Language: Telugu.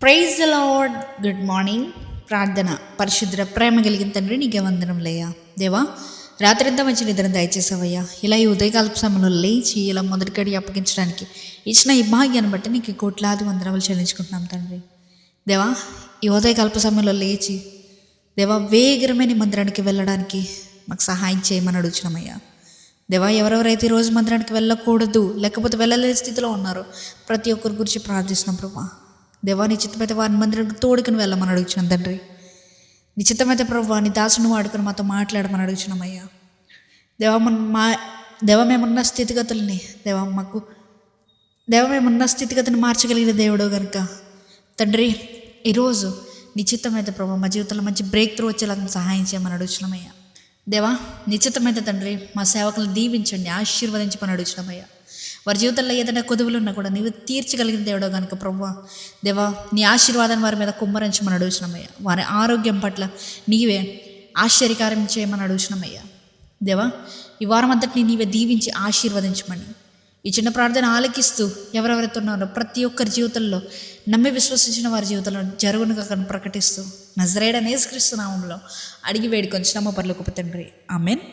Praise the lord. Good morning. ప్రార్థన. పరిశుద్ర ప్రేమ కలిగిన తండ్రి నీకే వందనం లేయా దేవా, రాత్రంతా మంచి నిద్ర దయచేసావయ్యా. ఇలా ఈ ఉదయకాలపు సమయంలో లేచి ఇలా మొదటి గడి అప్పగించడానికి ఇచ్చిన ఈ భాగ్యాన్ని బట్టి నీకు కోట్లాది వందనములు చెల్లించుకుంటున్నాం తండ్రి. దేవా, ఈ ఉదయకాలపు సమయంలో లేచి దేవా వేగరమైన మందిరానికి వెళ్ళడానికి మాకు సహాయం చేయమని అడుగుతున్నామయ్యా. దేవా, ఎవరెవరైతే ఈరోజు మందిరానికి వెళ్ళకూడదు లేకపోతే వెళ్ళలేని స్థితిలో ఉన్నారో ప్రతి ఒక్కరి గురించి ప్రార్థిస్తున్నాం ప్రభా. దేవా, నిశ్చితమైతే వారిని మందిరానికి తోడుకుని వెళ్ళమని అడుగుతున్నాం తండ్రి. నిశ్చితమైతే ప్రభు నీ దాసును వాడుకొని మాతో మాట్లాడమని అడుగుతున్నామయ్యా. దేవా మేమున్న స్థితిగతుల్ని మేమున్న స్థితిగతిని మార్చగలిగిన దేవుడు కనుక తండ్రి, ఈరోజు నిశ్చితమైతే ప్రభు మా జీవితంలో మంచి బ్రేక్ త్రూ వచ్చేలాగా సహాయం చేయమని అడుగుతున్నామయ్యా. దేవా, నిశ్చితమైతే తండ్రి మా సేవకులను దీవించండి, ఆశీర్వదించమని అడుగుతున్నామయ్యా. వారి జీవితంలో ఏదైనా కొదువులు ఉన్నా కూడా నీవు తీర్చగలిగిన దేవుడు కనుక ప్రభువా దేవా, నీ ఆశీర్వాదాన్ని వారి మీద కుమ్మరించమని అడుగుతున్నామయ్యా. వారి ఆరోగ్యం పట్ల నీవే ఆశ్చర్యకార్యం చేయమని అడుగుతున్నామయ్యా. దేవా, ఈ వారం అంతటిని నీవే దీవించి ఆశీర్వదించమని ఈ చిన్న ప్రార్థన ఆలకిస్తూ ఎవరెవరైతే ఉన్నారో ప్రతి ఒక్కరి జీవితంలో నమ్మి విశ్వసించిన వారి జీవితంలో జరుగునుగా ప్రకటిస్తూ నజరేయుడైన యేసుక్రీస్తు నామములో అడిగి వేడుకొంచున్నాము పరలోకపు తండ్రి. ఆమేన్.